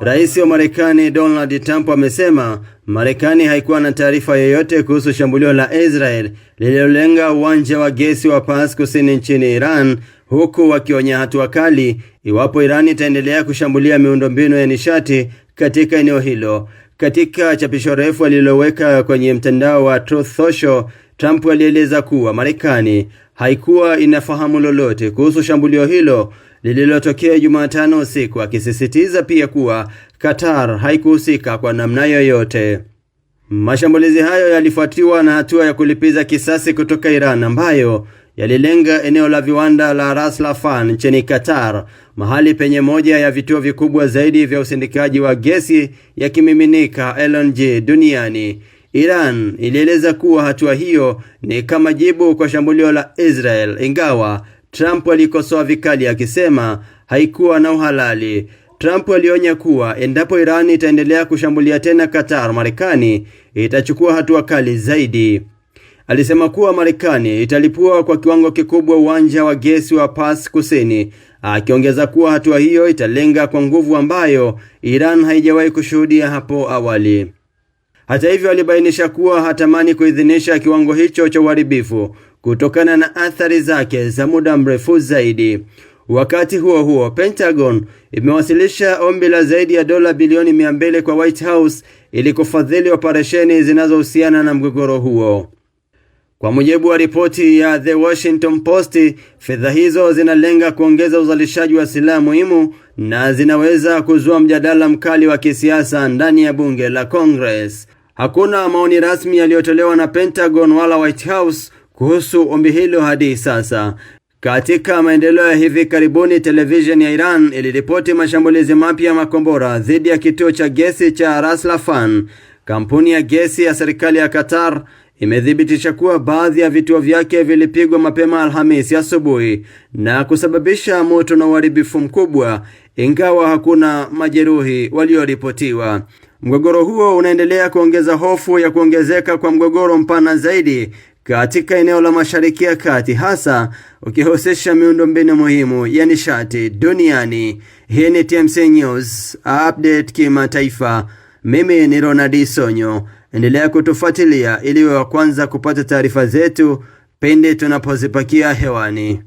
Rais wa Marekani Donald Trump amesema Marekani haikuwa na taarifa yoyote kuhusu shambulio la Israel lililolenga uwanja wa gesi wa Pars kusini nchini Iran, huku wakionya hatua kali iwapo Iran itaendelea kushambulia miundombinu ya nishati katika eneo hilo. Katika chapisho refu aliloweka kwenye mtandao wa Truth Social, Trump alieleza kuwa Marekani haikuwa inafahamu lolote kuhusu shambulio hilo lililotokea Jumatano usiku, akisisitiza pia kuwa Qatar haikuhusika kwa namna yoyote. Mashambulizi hayo yalifuatiwa na hatua ya kulipiza kisasi kutoka Iran ambayo yalilenga eneo la viwanda la Ras Laffan nchini Qatar, mahali penye moja ya vituo vikubwa zaidi vya usindikaji wa gesi ya kimiminika LNG duniani. Iran ilieleza kuwa hatua hiyo ni kama jibu kwa shambulio la Israel, ingawa Trump alikosoa vikali akisema haikuwa na uhalali. Trump alionya kuwa endapo Iran itaendelea kushambulia tena Qatar, Marekani itachukua hatua kali zaidi. Alisema kuwa Marekani italipua kwa kiwango kikubwa uwanja wa gesi wa Pars Kusini, akiongeza kuwa hatua hiyo italenga kwa nguvu ambayo Iran haijawahi kushuhudia hapo awali. Hata hivyo, alibainisha kuwa hatamani kuidhinisha kiwango hicho cha uharibifu kutokana na athari zake za muda mrefu zaidi. Wakati huo huo, Pentagon imewasilisha ombi la zaidi ya dola bilioni 200 kwa White House ili kufadhili operesheni zinazohusiana na mgogoro huo. Kwa mujibu wa ripoti ya The Washington Post, fedha hizo zinalenga kuongeza uzalishaji wa silaha muhimu na zinaweza kuzua mjadala mkali wa kisiasa ndani ya bunge la Congress. Hakuna maoni rasmi yaliyotolewa na Pentagon wala White House kuhusu ombi hilo hadi sasa. Katika maendeleo ya hivi karibuni, television ya Iran iliripoti mashambulizi mapya ya makombora dhidi ya kituo cha gesi cha Ras Laffan. Kampuni ya gesi ya serikali ya Qatar imethibitisha kuwa baadhi ya vituo vyake vilipigwa mapema Alhamisi asubuhi na kusababisha moto na uharibifu mkubwa, ingawa hakuna majeruhi walioripotiwa. Mgogoro huo unaendelea kuongeza hofu ya kuongezeka kwa mgogoro mpana zaidi katika eneo la Mashariki ya Kati, hasa ukihusisha miundombinu muhimu ya nishati duniani. Hii ni TMC News Update kimataifa. Mimi ni Ronald Sonyo. Endelea kutufuatilia ili wa kwanza kupata taarifa zetu pindi tunapozipakia hewani.